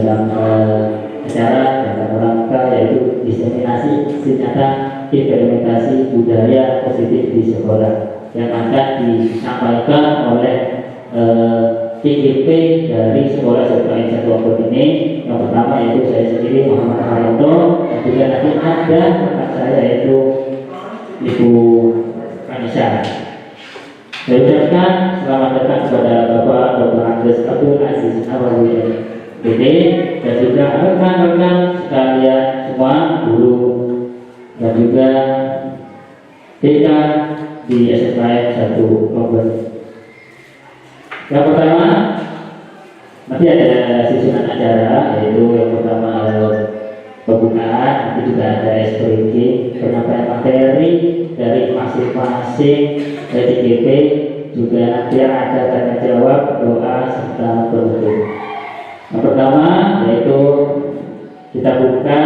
dalam acara dalam rangka yaitu diseminasi nyata implementasi budaya positif di sekolah yang akan disampaikan oleh TGP dari Sekolah Sekolah Satu Ambon ini. Yang pertama yaitu saya sendiri Muhammad Haryanto, dan juga nanti ada rekan saya yaitu Ibu Anissa. Saya ucapkan selamat datang kepada Bapak Dr. Andes Abdul Aziz Nawawi PD dan juga rekan-rekan sekalian semua, guru dan juga TK di SMKN 1 Ambon. Yang pertama nanti ada susunan acara, yaitu yang pertama pembukaan, nanti juga ada SPG, penyampaian materi dari masing-masing TGP, juga nanti ada tanya jawab, doa serta penutup. Yang pertama yaitu kita buka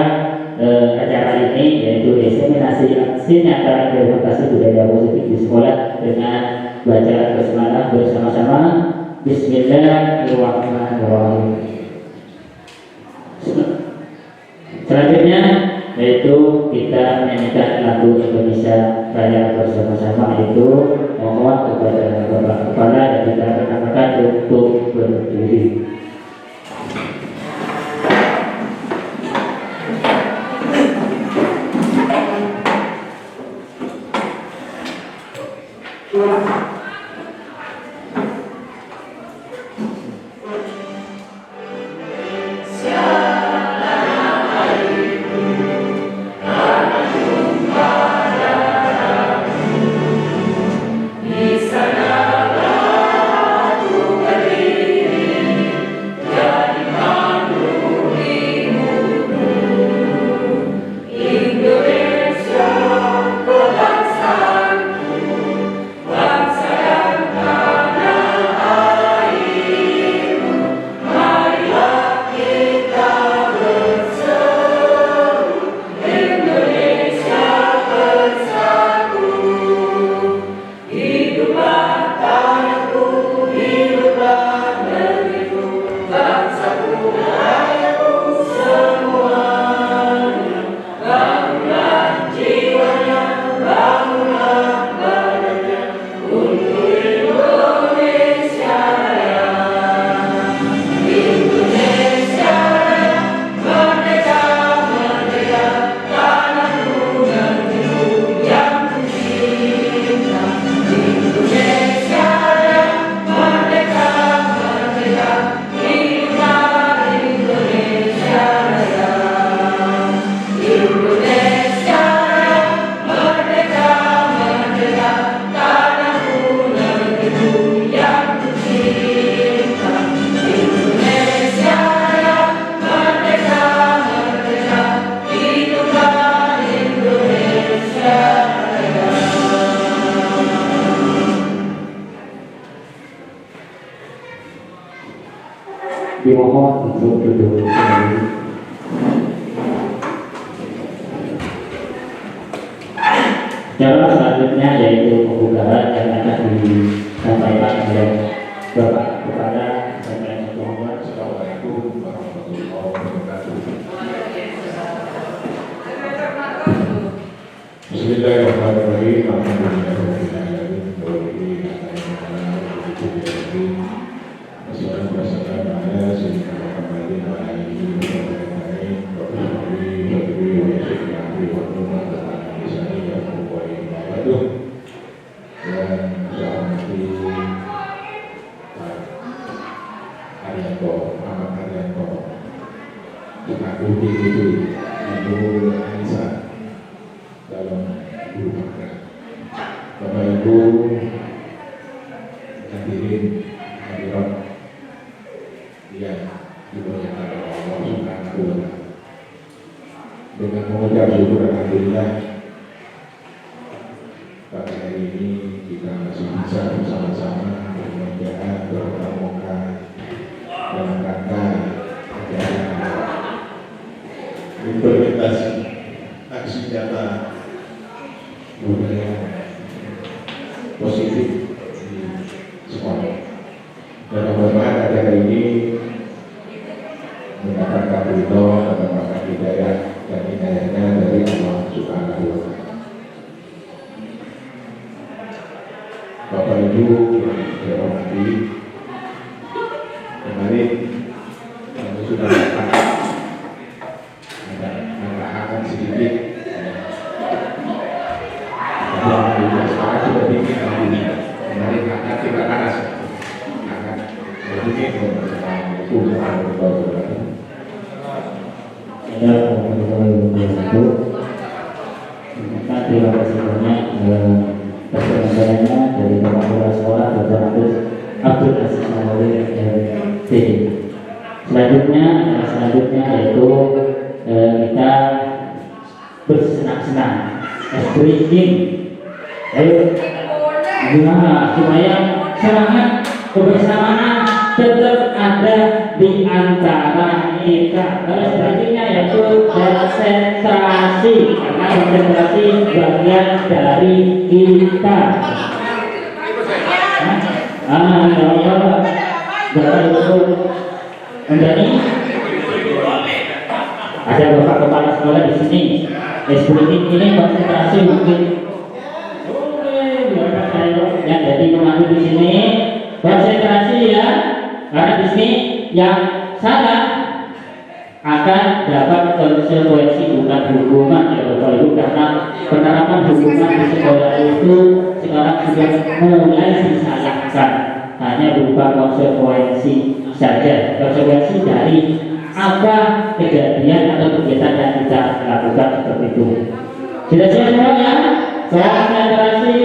acara ini yaitu diseminasi aksi nyata implementasi budaya positif di sekolah dengan bacaan basmalah bersama-sama. Bismillahirrahmanirrahim. Selanjutnya yaitu kita menyanyikan lagu Indonesia Raya bersama-sama, itu mohon kepada Bapak Kepala dan kita rekan-rekan untuk berdiri. Dimohon untuk duduk kembali. Cara selanjutnya yaitu pembukaan yang akan disampaikan oleh Bapak Kepala SMKN 1 Ambon. Assalamualaikum warahmatullahi wabarakatuh. Bismillahirrahmanirrahim. Alhamdulillahirabbil alamin. Bapak Ibu hadirin hadirat yang dimuliakan oleh Allah Subhanahu wa Ta'ala, dengan mengucap syukur alhamdulillah pada hari ini kita masih bisa bersama-sama bermulia bermuka dalam rangka acara implementasi aksi nyata budaya positif di sekolah. Dan mudah-mudahan acara ini mendapat Ibu yang saya hormati, kemarin kami sudah dapat menambahkan sedikit yang sekarang sudah bikin lagi. Kemarin akan kita panas, akan bikin bersama itu terima kasih banyak persenjatannya dari Bapak Kepala Sekolah Dr. Abdul Aziz Maulid PD. Selanjutnya yaitu kita bersenang-senang, expressing. Ayo, gimana supaya semangat kebersamaan tetap ada di antara kita. Selanjutnya yaitu konsentrasi, karena konsentrasi bagian dari kita. Bapak Ibu Andani, ada Bapak Kepala Sekolah di sini. Eksekutif ini konsentrasi mungkin. Biarkan saya yang jadi pemandu di sini konsentrasi ya, karena di sini yang salah akan dapat konsekuensi, bukan hukuman ya Bapak Ibu, karena penerapan hukuman di sekolah itu sekarang sudah mulai disalahkan, hanya berupa konsekuensi saja, konsekuensi dari apa kejadian atau kegiatan yang kita lakukan seperti itu. Sudah siap semuanya? Konsentrasi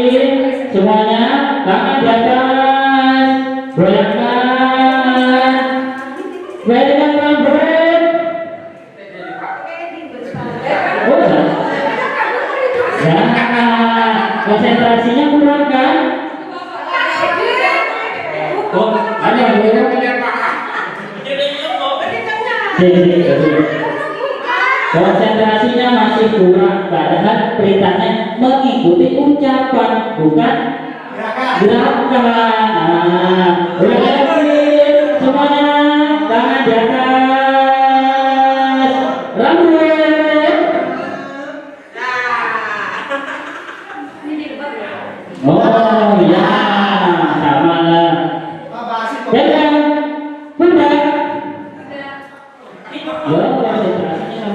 semuanya, tangan di atas, goyangkan, goyangkan berat. Nah, konsentrasinya kurang kan? Oh, ada yang belum. Konsentrasinya masih kurang, padahal perintahnya mengikuti ucapan, bukan gerakan. Nah, semuanya tangan di atas, rambut. Oh ya, sama lah. Jalan, bunda. Ya, konsentrasinya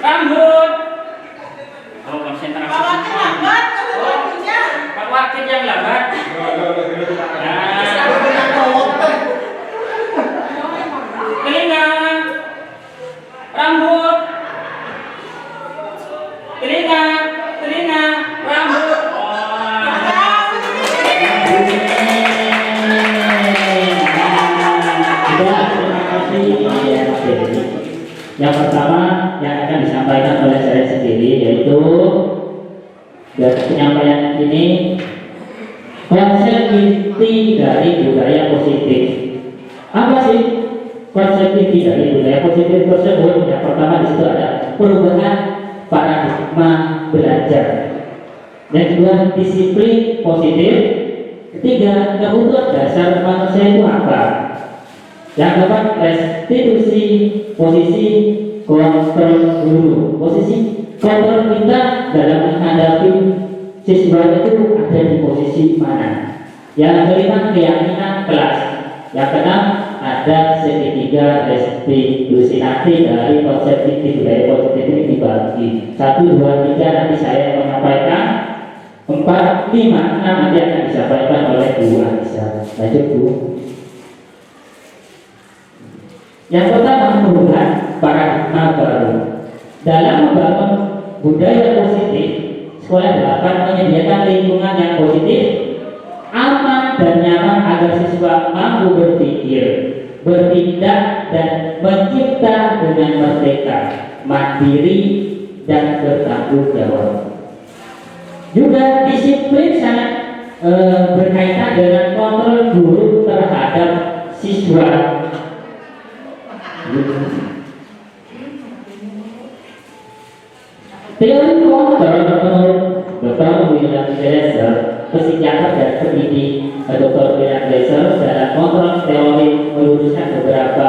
rambut. Oh, konsentrasi. Pak Wakil yang lambat. Telinga, rambut. Telinga, rambut. Yang pertama yang akan disampaikan oleh saya sendiri yaitu penyampaian ini konsep inti dari budaya positif. Apa sih konsep inti dari budaya positif tersebut? Yang pertama di situ ada perubahan paradigma belajar. Yang kedua disiplin positif. Ketiga kebutuhan dasar manusia itu apa? Yang keempat restitusi posisi kontrol guru. Posisi kontrol kita dalam menghadapi siswa itu ada di posisi mana? Yang kelima keyakinan kelas. Yang keenam ada segitiga restitusi. Nanti dari konsep inti budaya positif ini dibagi 1, 2, 3 nanti saya menyampaikan, 4, 5, 6 nanti akan disampaikan oleh Bu Anissa. Lanjut Bu. Yang pertama perubahan paradigma baru. Dalam membangun budaya positif, sekolah dapat menyediakan lingkungan yang positif, aman dan nyaman agar siswa mampu berpikir, bertindak dan mencipta dengan merdeka, mandiri dan bertanggung jawab. Juga disiplin sangat berkaitan dengan kontrol guru terhadap siswa. Teori kontrol menurut Dr. William Glasser, psikiater dan pendidik Dr. William Glasser dalam kontrol teori meluruskan beberapa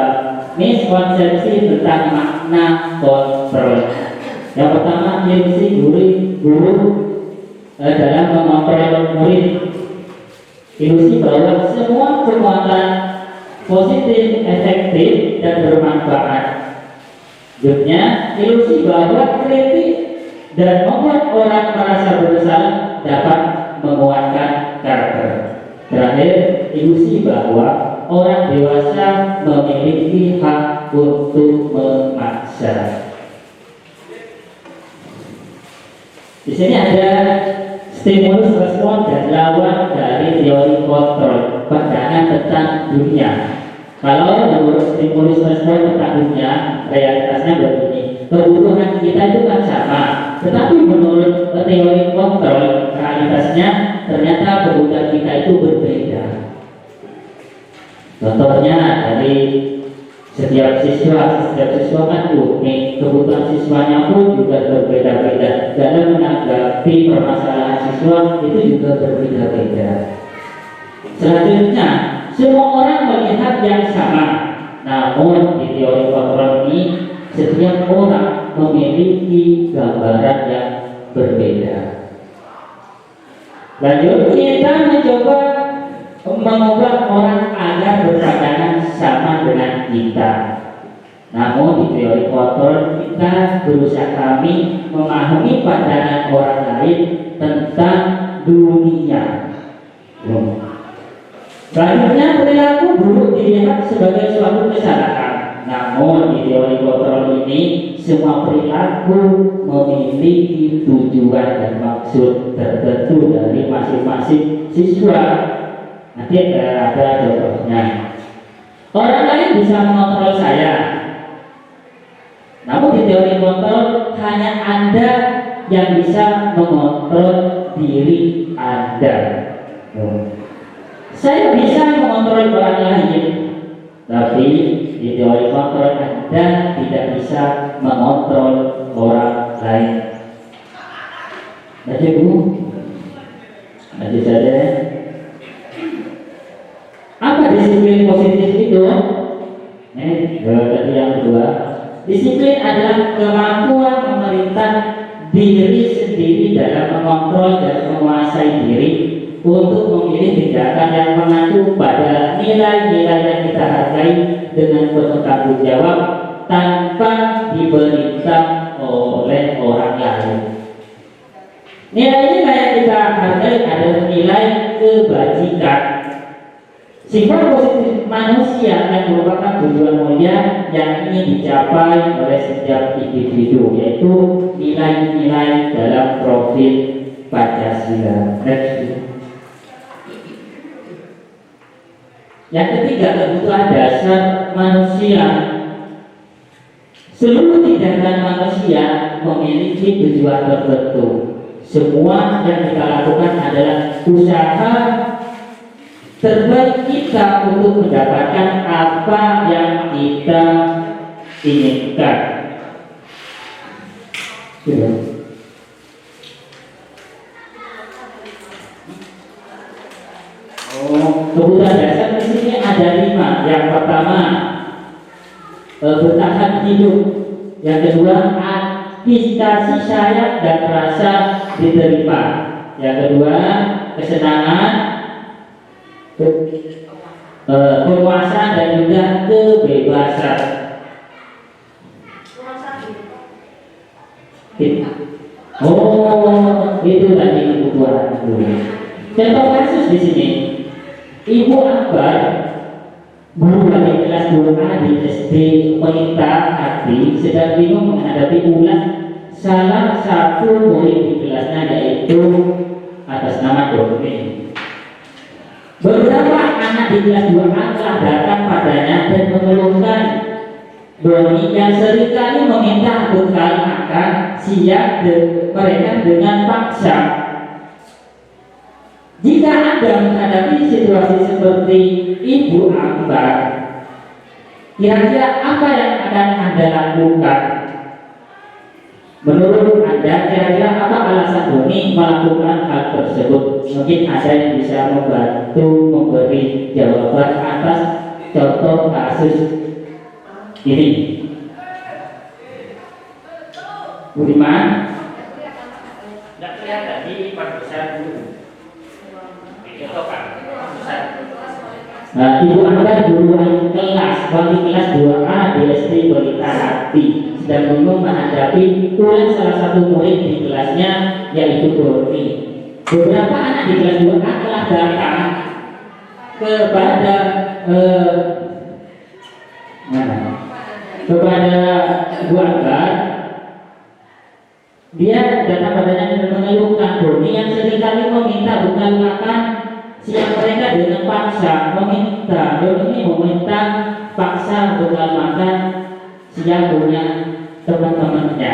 miskonsepsi tentang makna kontrol. Yang pertama, ilusi guru dalam mengontrol murid. Ilusi bahwa semua kekuatan positif, efektif, dan bermanfaat. Selanjutnya, ilusi bahwa kritik dan membuat orang merasa bersalah dapat menguatkan karakter. Terakhir, ilusi bahwa orang dewasa memiliki hak untuk memaksa. Di sini ada stimulus respon dan lawan dari teori kontrol pandangan tentang dunia. Kalau menurut stimulus respon tentang dunia, realitasnya begini, kebutuhan kita itu kan sama, tetapi menurut teori kontrol, realitasnya ternyata kebutuhan kita itu berbeda. Contohnya dari setiap siswa kan unik, kebutuhan siswanya pun juga berbeda-beda. Dalam menanggapi permasalahan siswa itu juga berbeda-beda. Selanjutnya, semua orang melihat yang sama, namun di teori kontrol ini setiap orang memiliki gambaran yang berbeda. Lanjut, kita mencoba mengubah orang agar berpandangan sama dengan kita. Namun di teori kontrol kita berusaha kami memahami pandangan orang lain tentang dunia. Selanjutnya, perilaku buruk dilihat sebagai suatu kesalahan. Namun di teori kontrol ini semua perilaku memiliki tujuan dan maksud tertentu dari masing-masing siswa. Nanti ada contohnya. Orang lain bisa mengontrol saya, namun di teori kontrol hanya Anda yang bisa mengontrol diri Anda. Saya bisa mengontrol orang lain, tapi di teori kontrol Anda tidak bisa mengontrol orang lain. Lanjut Bu, lanjut saja. Apa disiplin positif itu? Tadi yang kedua, disiplin adalah kemampuan memerintah diri sendiri dalam mengontrol dan menguasai diri untuk memilih tindakan yang mengacu pada nilai-nilai yang kita hargai dengan penuh tanggung jawab tanpa diperintah oleh orang lain. Nilai-nilai yang kita hargai adalah nilai kebajikan, sifat positif manusia yang merupakan tujuan mulia yang ingin dicapai oleh setiap individu, yaitu nilai-nilai dalam profil Pancasila. Yang ketiga, kebutuhan dasar manusia. Seluruh tindakan manusia memiliki tujuan tertentu. Semua yang kita lakukan adalah usaha terbaik kita untuk mendapatkan apa yang kita inginkan. Kebutuhan dasar di sini ada 5. Yang pertama, bertahan hidup. Yang kedua, kasih sayang dan rasa diterima. Yang kedua, kesenangan, kepuasan dan juga kebebasan. Itu tadi kebutuhan itu. Contoh kasus di sini, Ibu Akbar, guru dari kelas 2A di SD Pelita Hati, sedang bingung menghadapi ulas salah satu murid di kelasnya, yaitu atas nama Doni. Beberapa anak di kelas 2A telah datang padanya dan mengeluhkan Doni yang seringkali meminta bekal makan siang mereka dengan paksa. Jika Anda menghadapi situasi seperti Ibu Akbar, kira-kira apa yang akan Anda lakukan? Menurut Anda, kira-kira apa alasan Doni melakukan hal tersebut? Mungkin ada yang bisa membantu memberi jawaban atas contoh kasus ini. Budiman? Tidak kelihatan, di 4 besar dulu. Contohkan. Ibu Angga guru kelas, wali kelas 2A di SD Pelita Hati sedang bingung menghadapi ulang salah satu murid di kelasnya yaitu Doni. Beberapa anak di kelas 2A telah datang kepada Ibu Angga. Dia datang padanya dan mengeluhkan Doni yang seringkali meminta bukan makan siang mereka dengan paksa, Doni meminta paksa bukan makan siang punya teman-temannya.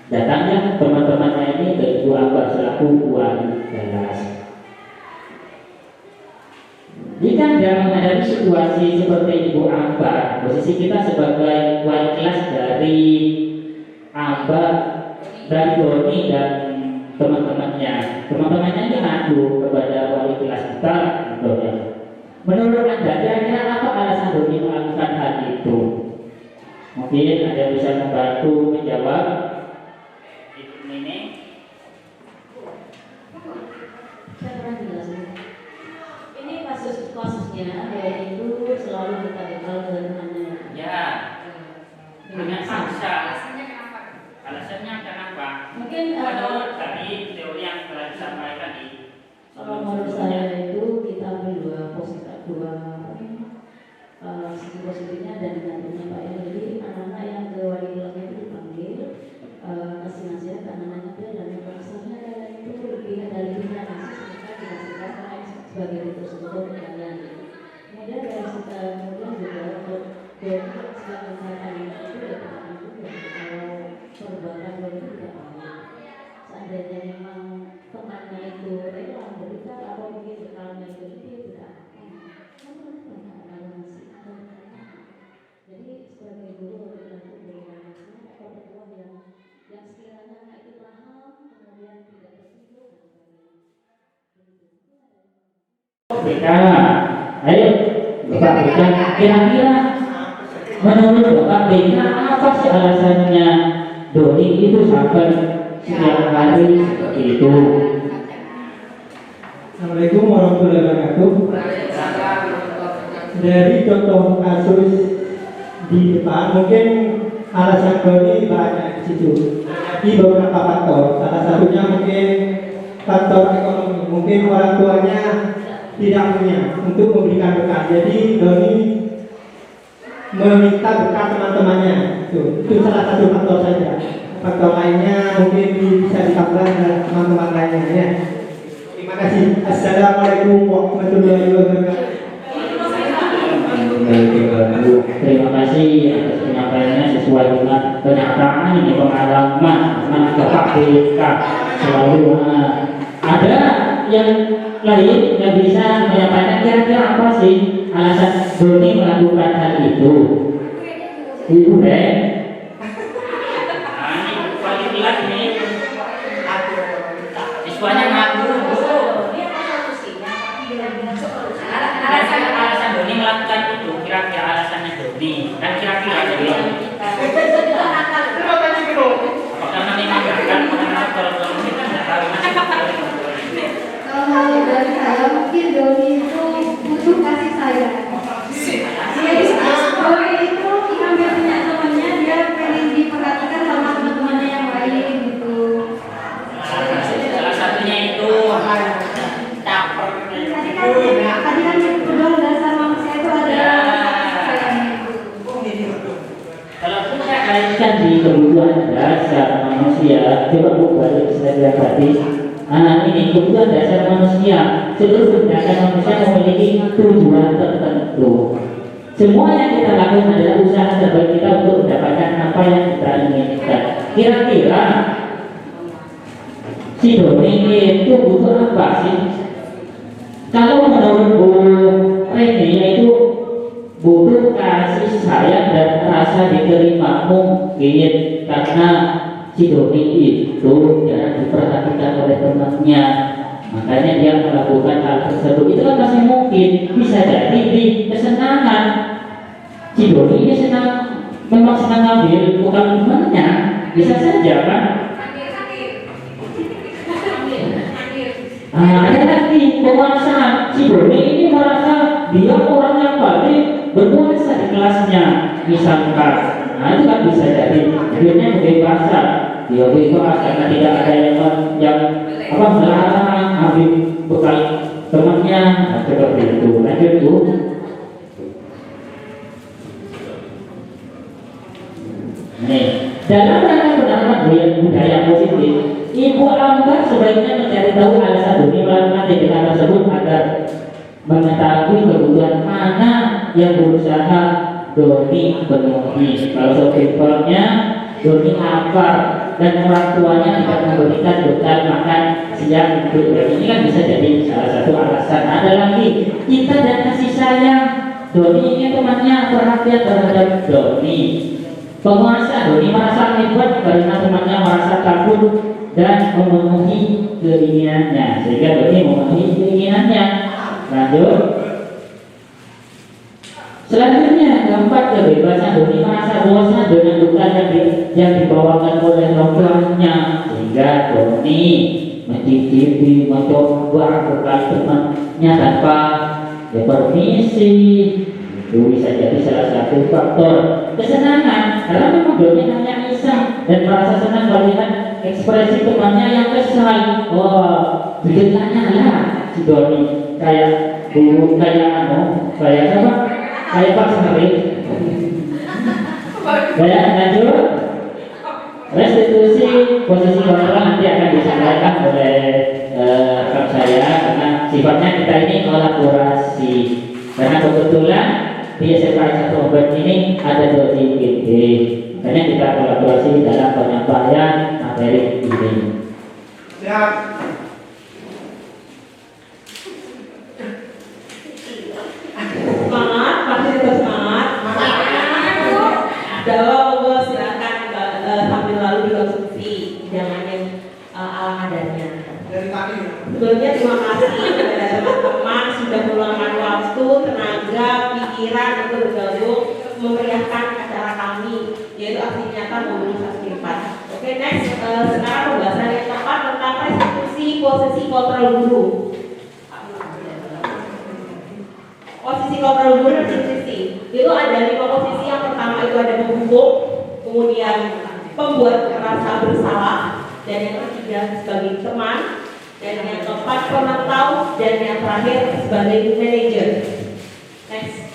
Datangnya teman-temannya ini ke Ibu Angga selaku wali kelas. Jika Anda menghadapi situasi seperti Ibu Angga, posisi kita sebagai wali kelas dari Angga, dari Doni dan teman-temannya ini ngadu kepada wali kelas kita. Menurut Anda kira-kira apa alasan Doni melakukan hal itu? Mungkin ada yang bisa membantu menjawab ini. Saya pernah jelasin. Ini kasusnya yaitu selalu kita bekal dengan Ya, dengan paksa. Alasannya kenapa? Mungkin menurut dari teori yang telah disampaikan di kalau menurut saya itu kita ambil dua sisi positifnya dan negatifnya Pak ya. Jadi anak-anak yang ke wali kelasnya itu dipanggil kasih nasihat anak-anaknya dia dan maksudnya itu lebih dari dunia kasih mereka dikasihkan karena sebagai itu tersebut kalian. Kemudian dari kita kemudian juga untuk selain kata itu ya kalau perbuatan itu tidak baik. Seandainya memang temannya itu rela berikan atau mungkin bekalnya itu tidak. Jadi sebagai guru kita berikan nasihat atau petua yang sekiranya anak itu paham kemudian tidak tersinggung BK. Ayo, Bapak BK, kira-kira menurut Bapak BK apa sih alasannya Doni itu sampai setiap hari seperti itu? Assalamualaikum warahmatullahi wabarakatuh. Dari contoh kasus di depan, mungkin alasan Doni banyak di situ. Di beberapa faktor, salah satunya mungkin faktor ekonomi. Mungkin orang tuanya tidak punya untuk memberikan bekal. Jadi Doni meminta bekal teman-temannya. Itu salah satu faktor saja. Faktor lainnya mungkin bisa ditambah dengan teman-teman lainnya ya. Terima kasih. Assalamualaikum warahmatullahi wabarakatuh. Terima kasih atas penyampaiannya sesuai dengan kenyataan ini pengalaman Bapak BK selalu. Ada yang lain yang bisa menyampaikan kira-kira apa sih alasan Doni melakukan hal itu? Ibu deh. Siswanya ngaku. Alasan Doni melakukan itu, kira-kira alasannya Doni dan kira-kira dari apakah memang akan kalau kita tidak tahu Kalau dari saya mungkin Doni itu butuh kasih sayang. Jadi Doni itu hampir punya temannya, dia pengen diperhatikan sama teman-temannya yang lain gitu. salah satunya itu Tadi kan kedua dasar manusia itu ada sayang itu. kalau kita kaitkan di kebutuhan dasar manusia, coba balik saya tadi. Ini kebutuhan dasar manusia. Seluruh dasar manusia memiliki tujuan tertentu. Semua yang kita lakukan adalah usaha terbaik kita untuk mendapatkan apa yang kita inginkan. Kira-kira si Doni itu butuh apa sih? Kalau menurut Bu Reni itu butuh kasih sayang dan rasa diterima mungkin karena si Doni itu jarang diperhatikan oleh temannya, makanya dia melakukan hal tersebut. Itu kan masih mungkin bisa jadi di kesenangan. Si Doni ini memang senang ngambil bukan temannya, bisa saja kan. Ada lagi penguasaan. Si Doni ini merasa dia orang yang paling berkuasa di kelasnya, misalkan. Nah itu kan bisa jadi akhirnya kebebasan, dia bebas karena tidak ada yang melarang ambil bekal temannya. Nah, seperti itu. Lanjut Bu. Nih, dalam rangka penanaman budaya positif, Ibu Ambar sebaiknya mencari tahu alasan Doni melakukan tindakan tersebut agar mengetahui kebutuhan mana yang berusaha Doni penuhi. Kalau simpelnya Doni lapar dan orang tuanya tidak memberikan bekal makan siang untuk ini kan bisa jadi salah satu alasan. Ada lagi cinta dan kasih sayang. Doni ini temannya perhatian terhadap Doni. Penguasa Doni merasa hebat karena temannya merasa takut dan memenuhi keinginannya, sehingga Doni memenuhi keinginannya. Lanjut. Selanjutnya, keempat, kebebasan. Doni merasa bosan dengan bekal yang dibawakan oleh orang tuanya, sehingga Doni mencicipi, mencoba bekal temannya tanpa permisi. Itu bisa jadi salah satu faktor kesenangan, karena memang Doni hanya iseng dan merasa senang melihat ekspresi temannya yang kesal. Wah, bikin tanya lah si Doni kayak dulu kayak apa? Kayak Pak Sari. Kayak lanjut. Restitusi posisi kontrol nanti akan disampaikan oleh rekan saya karena sifatnya kita ini kolaborasi. Karena kebetulan di SMA 1 Obat ini ada 2 tim PD, makanya kita kolaborasi dalam penyampaian materi ini. Siap. Semangat, pasti tetap semangat. Jawab monggo silakan sambil lalu dikonsumsi, jangan yang ala kadarnya. Sebelumnya terima kasih kepada teman-teman sudah meluangkan waktu, tenaga, pikiran untuk bergabung memeriahkan acara kami, yaitu aksi nyata mobilisasi Unpad. Oke, next, sekarang pembahasan yang tepat tentang restitusi posisi kontrol guru. Posisi kontrol guru dan restitusi itu ada 5 posisi. Yang pertama itu ada penghukum, kemudian pembuat merasa bersalah, dan yang ketiga sebagai teman, dan yang keempat pemantau, dan yang terakhir sebagai manajer. Next.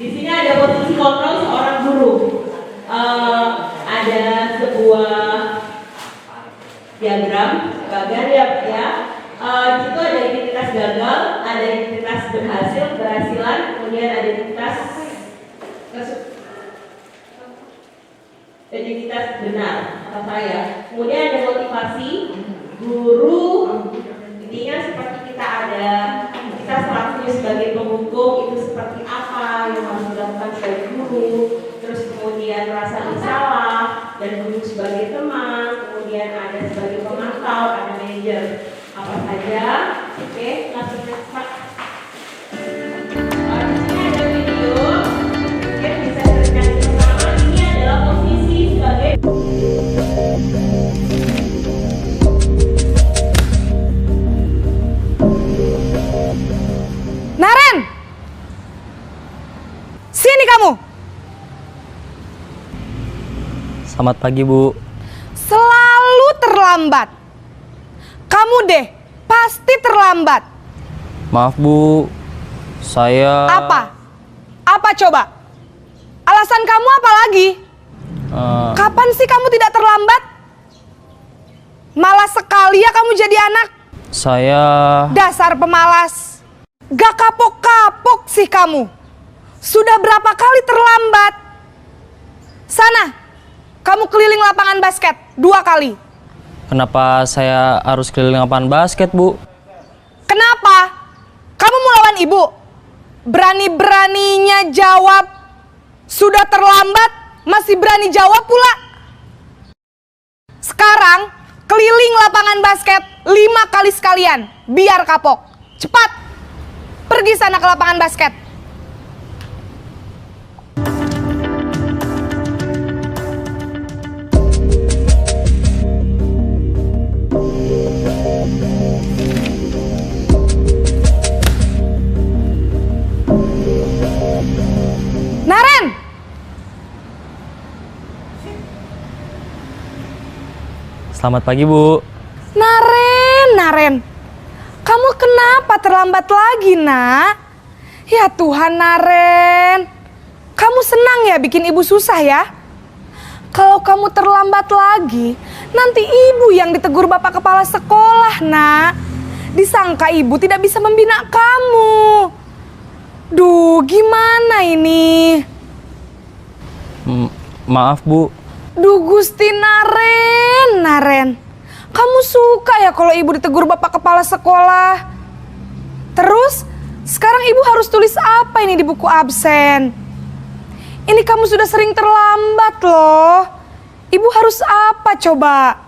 Di sini ada posisi kontrol seorang guru. Ada sebuah diagram bagian ya. Di situ ada identitas gagal, ada identitas keberhasilan, kemudian ada identitas benar kata saya. Kemudian ada motivasi guru, intinya seperti kita selalu sebagai penghukum itu seperti apa yang harus dilakukan sebagai guru, terus kemudian rasa bersalah dan guru sebagai teman, kemudian ada sebagai pemantau, ada manajer apa saja. Oke, langsung cepat. Di sini ada video, mungkin bisa dilihat bersama. Ini adalah posisi sebagai Naren, sini kamu. Selamat pagi, Bu. Selalu terlambat. Kamu deh, pasti terlambat. Maaf, Bu. Saya... Apa? Apa coba? Alasan kamu apa lagi? Kapan sih kamu tidak terlambat? Malas sekali ya kamu jadi anak. Saya... Dasar pemalas. Gak kapok-kapok sih kamu. Sudah berapa kali terlambat? Sana, kamu keliling lapangan basket 2 kali. Kenapa saya harus keliling lapangan basket, Bu? Kenapa? Kamu mau lawan ibu? Berani-beraninya jawab. Sudah terlambat, masih berani jawab pula. Sekarang, keliling lapangan basket 5 kali sekalian. Biar kapok. Cepat! Pergi sana ke lapangan basket. Selamat pagi, Bu. Naren. Kamu kenapa terlambat lagi, Nak? Ya Tuhan, Naren. Kamu senang ya bikin ibu susah ya? Kalau kamu terlambat lagi, nanti ibu yang ditegur bapak kepala sekolah, Nak. Disangka ibu tidak bisa membina kamu. Duh, gimana ini? Maaf, Bu. Duh, Gusti Naren. Kamu suka ya kalau ibu ditegur bapak kepala sekolah? Terus, sekarang ibu harus tulis apa ini di buku absen? Ini kamu sudah sering terlambat loh. Ibu harus apa coba?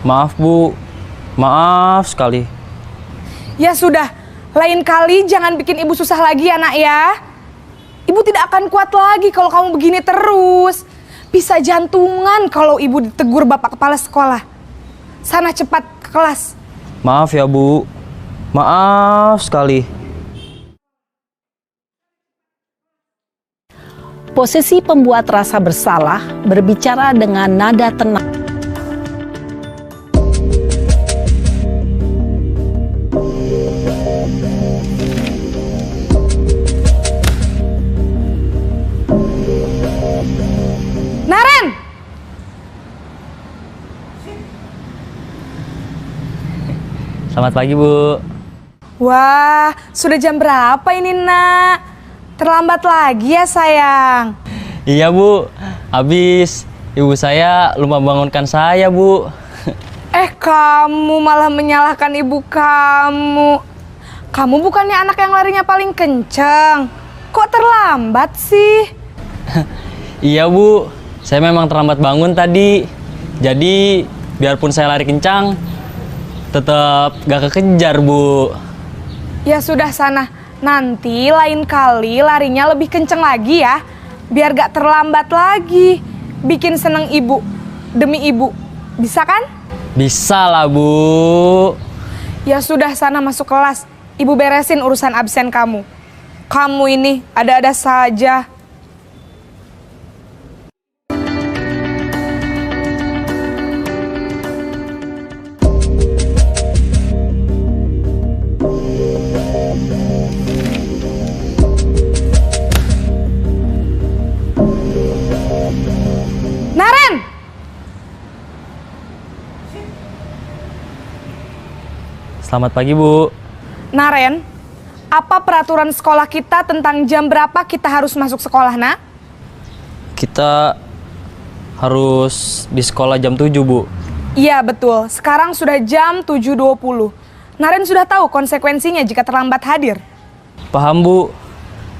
Maaf, Bu. Maaf sekali. Ya sudah, lain kali jangan bikin ibu susah lagi ya, Nak ya. Ibu tidak akan kuat lagi kalau kamu begini terus. Bisa jantungan kalau ibu ditegur bapak kepala sekolah. Sana cepat ke kelas. Maaf ya, Bu. Maaf sekali. Posisi pembuat rasa bersalah berbicara dengan nada tenang. Naren! Selamat pagi, Bu. Wah, sudah jam berapa ini, Nak? Terlambat lagi ya, sayang? Iya, Bu. Habis ibu saya lupa bangunkan saya, Bu. Kamu malah menyalahkan ibu kamu. Kamu bukannya anak yang larinya paling kenceng. Kok terlambat sih? Iya, Bu. Saya memang terlambat bangun tadi. Jadi, biarpun saya lari kencang, tetap gak kekejar, Bu. Ya sudah sana. Nanti lain kali larinya lebih kenceng lagi ya. Biar gak terlambat lagi. Bikin seneng ibu. Demi ibu. Bisa kan? Bisa lah, Bu. Ya sudah sana masuk kelas. Ibu beresin urusan absen kamu. Kamu ini ada-ada saja. Naren! Selamat pagi, Bu. Naren, apa peraturan sekolah kita tentang jam berapa kita harus masuk sekolah, Nak? Kita harus di sekolah jam 7, Bu. Iya, betul. Sekarang sudah jam 7.20. Naren sudah tahu konsekuensinya jika terlambat hadir. Paham, Bu.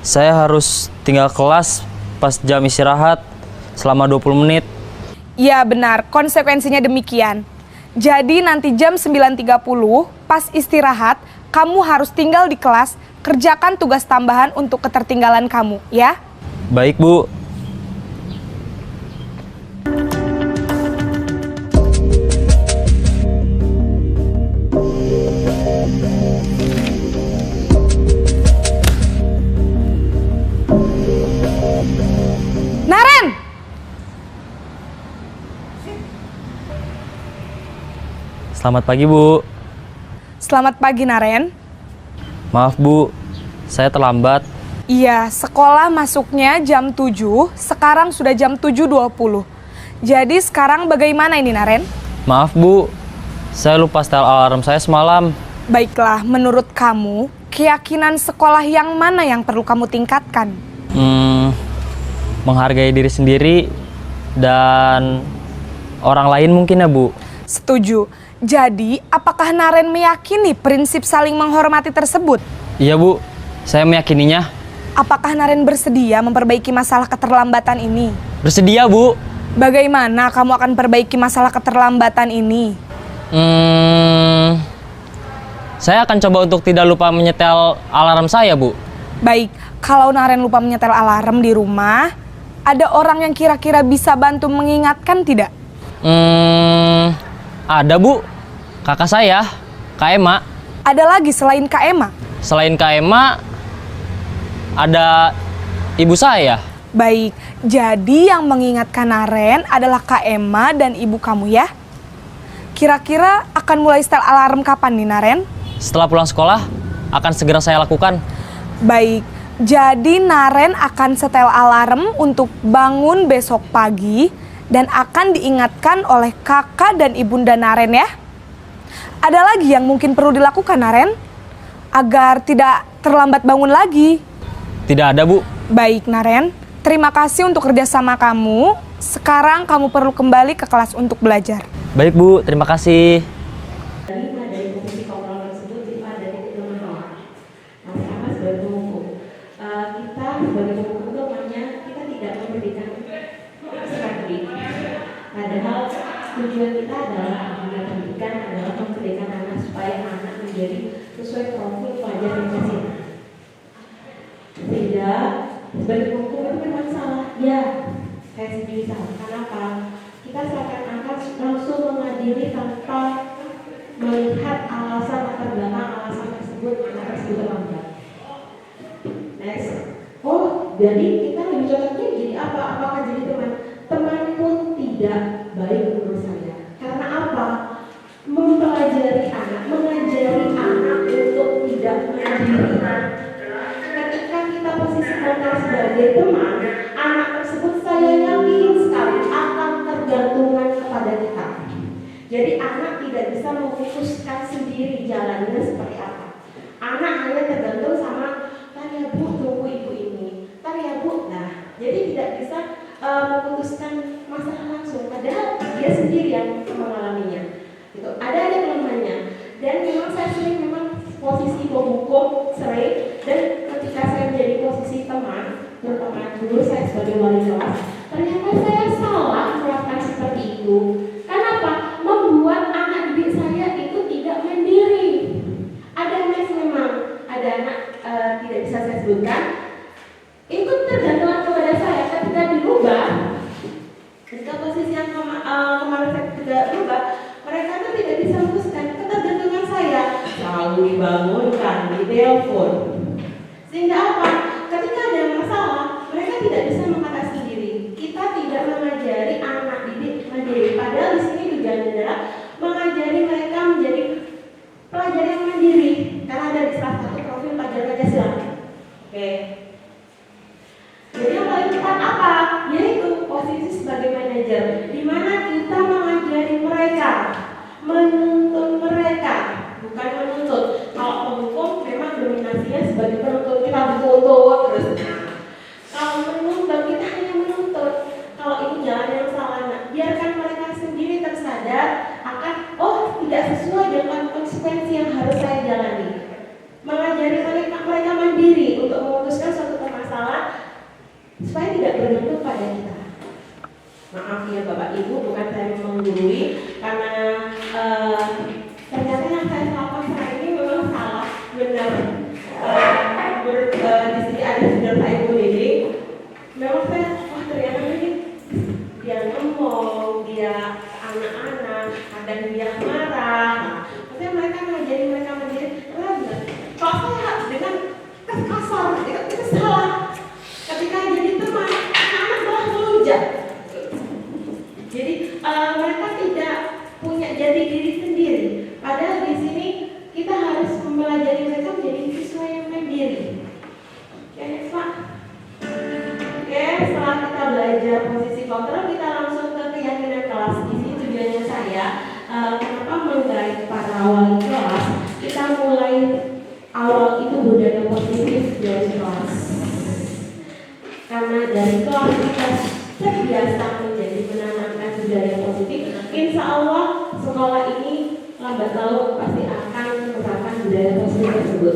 Saya harus tinggal kelas pas jam istirahat selama 20 menit. Iya, benar. Konsekuensinya demikian. Jadi nanti jam 9.30 pas istirahat, kamu harus tinggal di kelas, kerjakan tugas tambahan untuk ketertinggalan kamu, ya? Baik, Bu. Naren! Selamat pagi, Bu. Selamat pagi, Naren. Maaf, Bu. Saya terlambat. Iya, sekolah masuknya jam 7, sekarang sudah jam 7.20. Jadi sekarang bagaimana ini, Naren? Maaf, Bu. Saya lupa setel alarm saya semalam. Baiklah, menurut kamu, keyakinan sekolah yang mana yang perlu kamu tingkatkan? Menghargai diri sendiri dan orang lain mungkin ya, Bu. Setuju. Jadi, apakah Naren meyakini prinsip saling menghormati tersebut? Iya, Bu. Saya meyakininya. Apakah Naren bersedia memperbaiki masalah keterlambatan ini? Bersedia, Bu. Bagaimana kamu akan perbaiki masalah keterlambatan ini? Saya akan coba untuk tidak lupa menyetel alarm saya, Bu. Baik, kalau Naren lupa menyetel alarm di rumah, ada orang yang kira-kira bisa bantu mengingatkan tidak? Ada, Bu. Kakak saya, Kak Ema. Ada lagi selain Kak Ema? Selain Kak Ema, ada ibu saya. Baik, jadi yang mengingatkan Naren adalah Kak Ema dan ibu kamu ya. Kira-kira akan mulai setel alarm kapan nih, Naren? Setelah pulang sekolah, akan segera saya lakukan. Baik, jadi Naren akan setel alarm untuk bangun besok pagi dan akan diingatkan oleh kakak dan ibunda Naren ya. Ada lagi yang mungkin perlu dilakukan, Naren? Agar tidak terlambat bangun lagi. Tidak ada, Bu. Baik, Naren. Terima kasih untuk kerjasama kamu. Sekarang kamu perlu kembali ke kelas untuk belajar. Baik, Bu. Terima kasih. Dari posisi kontrol tersebut kita ada titik lemah. Masih apa sebagai penghukum? Kita sebagai penghukum itu namanya kita tidak memberikan strategi. Padahal tujuan kita adalah pendidikan adalah memberikan anak supaya anak menjadi sesuai profil pelajar yang kasih. Sehingga sebagai penghukum itu memang salah. Ya, saya sendiri salah. Kenapa? Kita seakan-akan langsung mengadili tanpa melihat alasan latar belakang alasan tersebut terlambat. Next. Oh, jadi kita lebih cocoknya jadi apa? Apakah jadi teman? Teman pun tidak baik menurut saya. Karena apa? Mempelajari anak, mengajari anak untuk tidak mandiri. Ketika kita posisi kontrol sebagai teman, anak tersebut saya yakin sekali akan tergantungan kepada kita. Jadi anak tidak bisa memutuskan sendiri jalannya seperti apa. Anak hanya tergantung sama, "Tar ya Bu, tunggu ibu ini. Tar ya Bu." Nah, jadi tidak bisa memutuskan masalah langsung. Padahal dia sendiri yang mengalaminya. Itu ada kelemahannya. Dan memang saya sering memang posisi penghukum sering, dan ketika saya menjadi posisi teman, terutama dulu saya sebagai wali kelas, ternyata saya salah melakukan seperti itu. Kenapa? Membuat anak didik saya itu tidak mandiri. Ada anak memang, ada anak tidak bisa saya sebutkan, ikut tergantung kepada saya. Ketika dirubah, ketika posisi yang kemarin saya tidak berubah, mereka itu tidak bisa memutuskan ketergantungan saya. Selalu dibangunkan, ditelepon. Sehingga apa? Ketika ada masalah, mereka tidak bisa mengangkat sendiri. Kita tidak mengajari anak didik mandiri. Padahal di sini tujuannya adalah mengajari mereka menjadi pelajar yang mandiri. Karena ada di salah satu profil pelajar Pancasila. Oke. Jadi yang paling tepat apa? Yaitu posisi sebagai manajer, di mana kita mengajari mereka, menuntun mereka, bukan menuntut. Kalau penghukum memang dominasinya sebagai penuntut, kita dituntut terus. Kalau menuntut kita hanya menuntut. Kalau ini jalan yang salah, nah, biarkan mereka sendiri tersadar akan tidak sesuai dengan konsekuensi yang harus saya jalani. Mengajari mereka mandiri untuk memutuskan suatu permasalahan supaya tidak bergantung pada kita. Maaf ya Bapak Ibu, bukan saya menggurui, karena ternyata yang saya lakukan sekarang ini memang salah, benar. Di sini ada saudara saya Ibu Dede, memang saya ternyata ini dia ngomong, dia anak-anak, kadang dia marah. Maksudnya mereka ngajari mereka mandiri, kalau saya dengan kasar, itu salah. Ketika jadi teman, anak malah melunjak. Jadi mereka tidak punya jadi diri sendiri. Padahal di sini kita harus mempelajari mereka menjadi siswa yang mandiri. Oke, next Pak. Oke, setelah kita belajar posisi kontrol, kita langsung ke keyakinan kelas. Di sini tujuannya saya kenapa menggait para wali kelas. Kita mulai awal itu budaya positif dari kelas. Karena dari kelas kita terbiasa menjadi menanamkan budaya positif, insya Allah sekolah ini lambat laun pasti akan menerapkan budaya positif tersebut.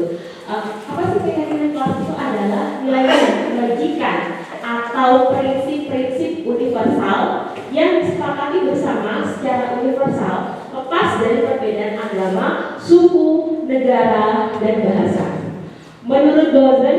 Apa sih keyakinan kelas itu adalah nilai kebajikan atau prinsip-prinsip universal yang disepakati bersama secara universal, lepas dari perbedaan agama, suku, negara, dan bahasa. Menurut dosen